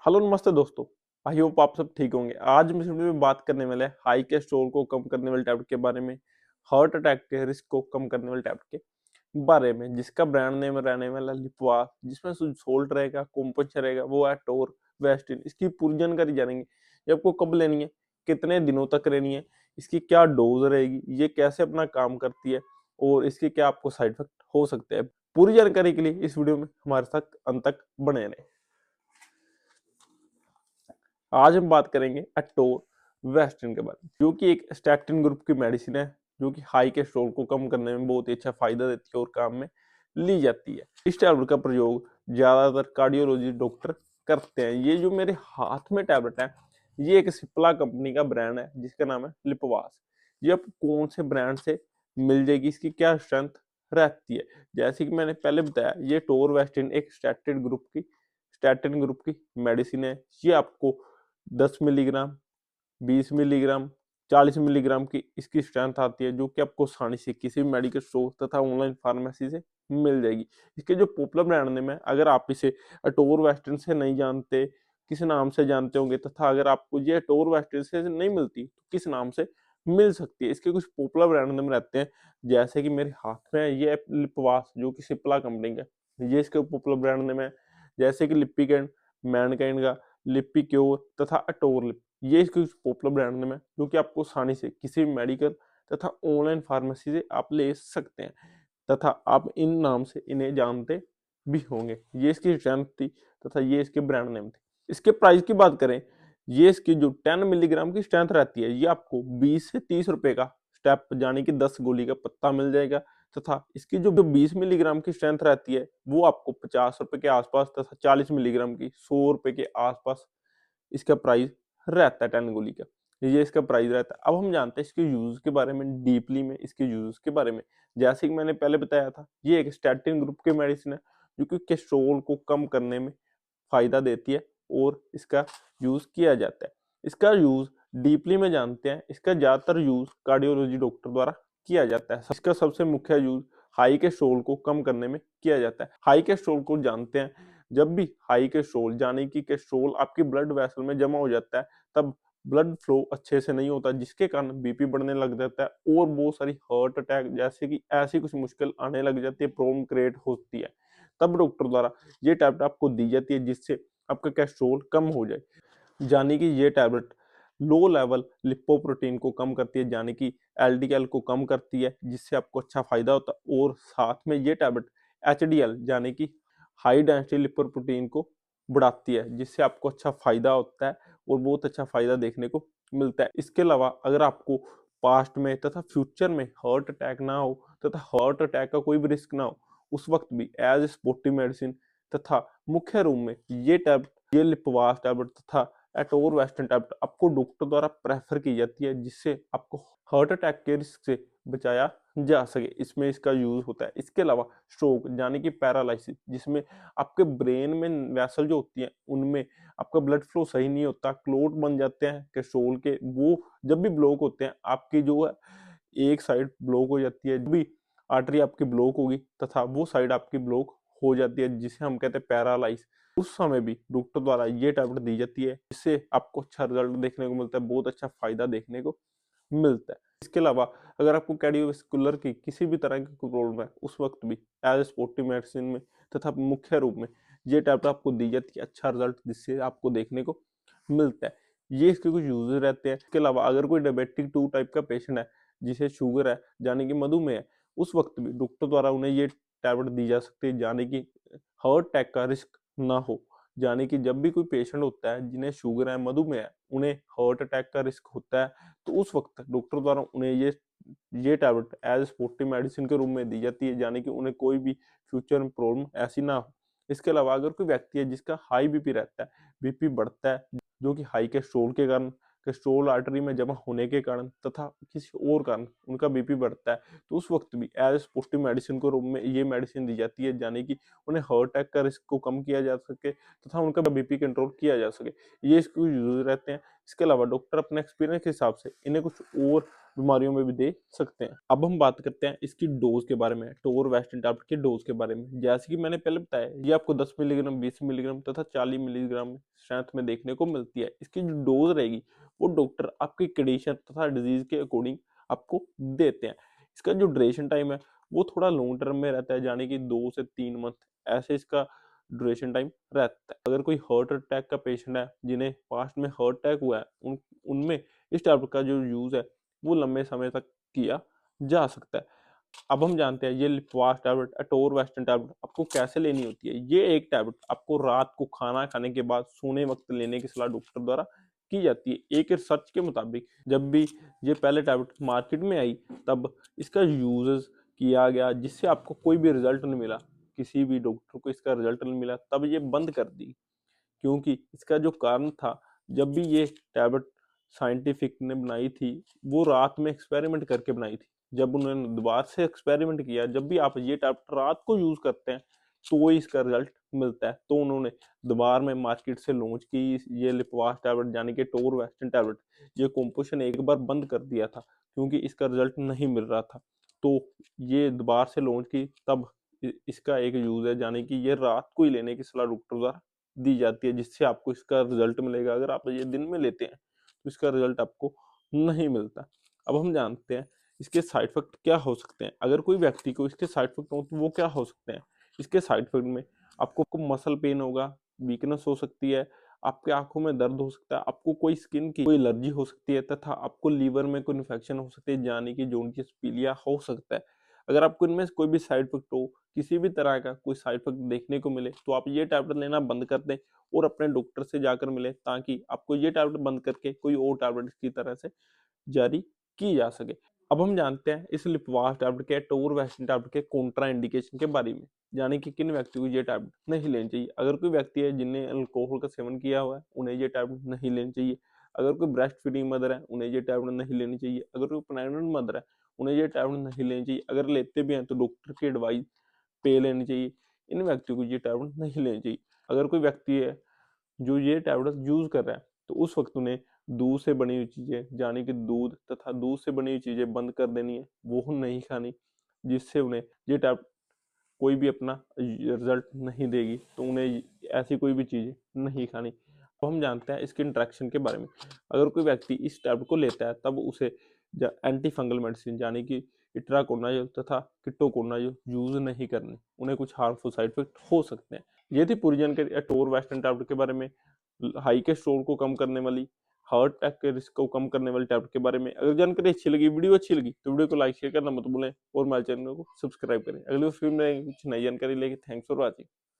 Hello नमस्ते दोस्तों। I hope आप सब ठीक होंगे। आज हम इस वीडियो में बात करने वाले हैं हाई कोलेस्ट्रॉल को कम करने वाले टैबलेट के बारे में, हार्ट अटैक के रिस्क को कम करने वाले टैबलेट के बारे में, जिसका ब्रांड नेम रहने वाला लिपवास, जिसमें सोल्ट रहेगा, कॉम्पेक्स रहेगा, वो है टोर वेस्टिन। इसकी पूरी जानकारी जानेंगे। ये आपको कब लेनी है, कितने दिनों तक लेनी है, इसकी क्या डोज रहेगी, ये कैसे अपना काम करती है और इसके क्या आपको साइड इफेक्ट हो सकते हैं। पूरी जानकारी के लिए इस वीडियो में हमारे साथ अंत तक बने रहें। आज हम बात करेंगे अटोर वेस्टिन के बारे में, जो कि एक स्टैटिन ग्रुप की मेडिसिन है, जो कि हाई कोलेस्ट्रॉल को कम करने में बहुत ही अच्छा फायदा देती है और काम में ली जाती है। इस टैबलेट का प्रयोग ज्यादातर कार्डियोलॉजी डॉक्टर करते हैं। ये जो मेरे हाथ में टैबलेट है, ये एक सिप्ला कंपनी का ब्रांड है, जिसका नाम है लिपवास। ये आपको कौन से ब्रांड से मिल जाएगी, इसकी क्या स्ट्रेंथ रहती है, जैसे कि मैंने पहले बताया, ये टोर वेस्टिन एक स्टैटिन ग्रुप की मेडिसिन है। ये आपको 10 मिलीग्राम, 20 मिलीग्राम, 40 मिलीग्राम की इसकी स्ट्रेंथ आती है, जो कि आपको आसानी से किसी भी मेडिकल स्टोर तथा ऑनलाइन फार्मेसी से मिल जाएगी। इसके जो पॉपुलर ब्रांड नेम है, अगर आप इसे अटोर वेस्टर्न से नहीं जानते, किस नाम से जानते होंगे, तथा अगर आपको ये अटोर वेस्टर्न से नहीं मिलती तो किस नाम से मिल सकती है। इसके कुछ पॉपुलर ब्रांड नेम रहते हैं, जैसे कि मेरे हाथ में है ये लिपवास, जो कि सिप्ला कंपनी का, ये इसके पॉपुलर ब्रांड नेम है। जैसे कि लिपिकेंड, मैनकाइंड का लिपिक्योर तथा अटोरलिप, ये इसके कुछ पॉपुलर ब्रांड नेम है, जो कि आपको आसानी से किसी भी मेडिकल तथा ऑनलाइन फार्मेसी से आप ले सकते हैं, तथा आप इन नाम से इन्हें जानते भी होंगे। ये इसकी स्ट्रेंथ थी तथा ये इसके ब्रांड नेम थे। इसके प्राइस की बात करें, ये इसकी जो 10 मिलीग्राम की स्ट्रेंथ रहती है, ये आपको 20 से 30 रुपए का स्टेप यानी कि 10 गोली का पत्ता मिल जाएगा, तथा इसकी जो 20 मिलीग्राम की स्ट्रेंथ रहती है, वो आपको 50 रुपए के आसपास, तथा 40 मिलीग्राम की 100 रुपए के आसपास इसका प्राइस रहता है 10 गोली का। ये इसका प्राइस रहता है। अब हम जानते हैं इसके यूज के बारे में, डीपली में इसके यूज के बारे में। जैसे कि मैंने पहले बताया था, ये एक स्टैटिन ग्रुप की मेडिसिन है, जो कि कोलेस्ट्रॉल को कम करने में फायदा देती है और इसका यूज किया जाता है। इसका यूज डीपली में जानते हैं, इसका ज्यादातर यूज कार्डियोलॉजी डॉक्टर द्वारा किया जाता है। इसका सबसे मुख्य यूज हाई कोलेस्ट्रॉल को कम करने में किया जाता है। हाई कोलेस्ट्रॉल को जानते हैं, जब भी हाई कोलेस्ट्रॉल यानी कि कोलेस्ट्रॉल आपकी ब्लड वेसल में जमा हो जाता है, तब ब्लड फ्लो अच्छे से नहीं होता, जिसके कारण बीपी बढ़ने लग जाता है और बहुत सारी हार्ट अटैक जैसे कि ऐसी कुछ मुश्किल आने लग जाती है, प्रॉब्लम क्रिएट होती है। तब डॉक्टर द्वारा ये टैबलेट आपको दी जाती है, जिससे आपका कोलेस्ट्रॉल कम हो जाए। यानी कि ये टैबलेट लो लेवल लिपोप्रोटीन को कम करती है, यानी कि एलडीएल को कम करती है, जिससे आपको अच्छा फायदा होता है। और साथ में ये टैबलेट एचडीएल यानी कि हाई डेंसिटी लिपोप्रोटीन को बढ़ाती है, जिससे आपको अच्छा फायदा होता है और बहुत अच्छा फायदा देखने को मिलता है। इसके अलावा अगर आपको पास्ट में तथा फ्यूचर में हार्ट अटैक ना हो तथा हार्ट अटैक का कोई भी रिस्क ना हो, उस वक्त भी एज ए सपोर्टिव मेडिसिन तथा मुख्य रूप में ये लिपवास टैबलेट तथा एटोर वेस्टर्न टैबलेट आपको डॉक्टर द्वारा प्रेफर की जाती है, जिससे आपको हार्ट अटैक के रिस्क से बचाया जा सके। इसमें इसका यूज होता है। इसके अलावा स्ट्रोक यानी कि पैरालिसिस, जिसमें आपके ब्रेन में वेसल जो होती है, उनमें आपका ब्लड फ्लो सही नहीं होता, क्लोट बन जाते हैं कोलेस्ट्रॉल के, वो जब भी ब्लॉक होते हैं, आपकी जो है एक साइड ब्लॉक हो जाती है, जब भी आर्टरी आपकी ब्लॉक होगी तथा वो साइड आपकी ब्लॉक हो जाती है, जिसे हम कहते हैं पैरालाइज, उस समय भी डॉक्टर द्वारा ये टैबलेट दी जाती है, जिससे आपको अच्छा रिजल्ट देखने को मिलता है, बहुत अच्छा फायदा देखने को मिलता है। इसके अलावा अगर आपको कार्डियोवैस्कुलर की किसी भी तरह की प्रॉब्लम है, उस वक्त भी एज ए सपोर्टिव मेडिसिन में तथा मुख्य रूप में ये टैबलेट आपको दी जाती है, अच्छा रिजल्ट जिससे आपको देखने को मिलता है। ये इसके कुछ यूजेस रहते हैं। इसके अलावा अगर कोई डायबिटिक 2 टाइप का पेशेंट है, जिसे शुगर है यानी कि मधुमेह है, उस वक्त भी डॉक्टर द्वारा उन्हें ये टैबलेट दी जा सकती है, यानी कि हार्ट अटैक का रिस्क ना हो। यानी कि जब भी कोई पेशेंट होता है जिन्हें शुगर है, मधुमेह है, उन्हें हार्ट अटैक का रिस्क होता है, तो उस वक्त डॉक्टर द्वारा उन्हें ये टैबलेट एज सपोर्टिव मेडिसिन के रूप में दी जाती है, यानी कि उन्हें कोई भी फ्यूचर में प्रॉब्लम ऐसी ना हो। इसके अलावा अगर कोई व्यक्ति है जिसका हाई बीपी रहता है, बीपी बढ़ता है, जो कि हाई कोलेस्ट्रॉल के कारण, कोलेस्ट्रॉल आर्टरी में जमा होने के कारण तथा किसी और कारण उनका बीपी बढ़ता है, तो उस वक्त भी एज सपोर्टिव मेडिसिन के रूप में ये मेडिसिन दी जाती है, यानी कि उन्हें हार्ट अटैक का रिस्क को कम किया जा सके तथा उनका बीपी कंट्रोल किया जा सके। ये इसके यूज रहते हैं। इसके अलावा डॉक्टर अपने एक्सपीरियंस के हिसाब से इन्हें कुछ और बीमारियों में भी दे सकते हैं। अब हम बात करते हैं इसकी डोज के बारे में, टोरवास्टिन टैबलेट की डोज के बारे में। जैसे कि मैंने पहले बताया, ये आपको 10 मिलीग्राम, 20 मिलीग्राम तथा 40 मिलीग्राम स्ट्रेंथ में देखने को मिलती है। इसकी जो डोज रहेगी वो डॉक्टर आपकी कंडीशन तथा डिजीज के अकॉर्डिंग आपको देते हैं। इसका जो ड्यूरेशन टाइम है वो थोड़ा लॉन्ग टर्म में रहता है, यानी कि 2 से 3 मंथ ऐसे इसका ड्यूरेशन टाइम रहता है। अगर कोई हार्ट अटैक का पेशेंट है, जिन्हें पास्ट में हार्ट अटैक हुआ है, उनमें इस टैबलेट का जो यूज है वो लंबे समय तक किया जा सकता है। अब हम जानते हैं ये लिपवास टैबलेट, अटोरवास्टिन टैबलेट आपको कैसे लेनी होती है। ये एक टैबलेट आपको रात को खाना खाने के बाद सोने वक्त लेने की सलाह डॉक्टर द्वारा की जाती है। एक रिसर्च के मुताबिक जब भी ये पहले टैबलेट मार्केट में आई तब इसका यूजेस किया गया, जिससे आपको कोई भी रिजल्ट नहीं मिला, किसी भी डॉक्टर को इसका रिजल्ट नहीं मिला, तब ये बंद कर दी। क्योंकि इसका जो कारण था, जब भी ये टैबलेट साइंटिफिक ने बनाई थी वो रात में एक्सपेरिमेंट करके बनाई थी। जब उन्होंने दोबारा से एक्सपेरिमेंट किया, जब भी आप ये टैबलेट रात को यूज करते हैं तो इसका रिजल्ट मिलता है, तो उन्होंने दोबारा में मार्केट से लॉन्च की ये लिपवास टैबलेट, यानी कि टोरवास्टिन टैबलेट। ये कॉम्पोजिशन एक बार बंद कर दिया था क्योंकि इसका रिजल्ट नहीं मिल रहा था, तो ये दोबारा से लॉन्च की। तब इसका एक यूज है, यानी कि ये रात को ही लेने की सलाह डॉक्टर द्वारा दी जाती है, जिससे आपको इसका रिजल्ट मिलेगा। अगर आप ये दिन में लेते हैं तो इसका रिजल्ट आपको नहीं मिलता। अब हम जानते हैं इसके साइड इफेक्ट क्या हो सकते हैं। अगर कोई व्यक्ति को इसके साइड इफेक्ट हो तो वो क्या हो सकते हैं। इसके साइड इफेक्ट में आपको मसल पेन होगा, वीकनेस हो सकती है, आपके आंखों में दर्द हो सकता है, आपको कोई स्किन की कोई एलर्जी हो सकती है, तथा आपको लीवर में कोई इन्फेक्शन हो सकती है, यानी कि जॉन्डिस पीलिया हो सकता है। अगर आपको इनमें से कोई भी साइड इफेक्ट हो, किसी भी तरह का कोई साइड इफेक्ट देखने को मिले, तो आप ये टैबलेट लेना बंद कर दें और अपने डॉक्टर से जाकर मिले, ताकि आपको ये टैबलेट बंद करके कोई और टैबलेट की तरह से जारी की जा सके। अब हम जानते हैं इस लिपवास टैबलेट के, टोरवास्टिन टैबलेट के कॉन्ट्रा इंडिकेशन के बारे में, यानी कि किन व्यक्तियों को ये टैबलेट नहीं लेनी चाहिए। अगर कोई व्यक्ति है जिनने अल्कोहल का सेवन किया हुआ है, उन्हें ये टैबलेट नहीं लेनी चाहिए। अगर कोई ब्रेस्ट फीडिंग मदर है, उन्हें ये टैबलेट नहीं लेनी चाहिए। अगर कोई प्रेग्नेंट मदर है, उन्हें ये टैबलेट नहीं लेनी चाहिए। अगर लेते भी हैं तो डॉक्टर की एडवाइस पे लेनी चाहिए। इन व्यक्तियों को ये टैबलेट नहीं लेनी चाहिए। अगर कोई व्यक्ति है जो ये टैबलेट यूज कर रहा है, तो उस वक्त उन्हें दूध से बनी हुई चीजें, यानी कि दूध तथा दूध से बनी हुई चीजें बंद कर देनी है, वो नहीं खानी, जिससे उन्हें ये टैबलेट कोई भी अपना रिजल्ट नहीं देगी। तो उन्हें ऐसी कोई भी चीजें नहीं खानी। तो हम जानते हैं इसके इंट्रैक्शन के बारे में। अगर कोई व्यक्ति इस टैबलेट को लेता है तब उसे एंटी फंगल मेडिसिन, यानी कि इट्राकोनाजोल तथा कीटोकोनाजोल यूज नहीं करनी, उन्हें कुछ हार्मफुल साइड इफेक्ट हो सकते हैं। ये थी पूरी जानकारी अटोरवास्टिन टैबलेट के बारे में, हाई कोलेस्ट्रॉल को कम करने वाली, हार्ट अटैक के रिस्क को कम करने वाली टैबलेट के बारे में। अगर जानकारी अच्छी लगी, वीडियो अच्छी लगी, तो वीडियो को लाइक शेयर करना मत भूलें और हमारे चैनल को सब्सक्राइब करें। अगले वीडियो में कुछ नई जानकारी लेके। Thanks for watching.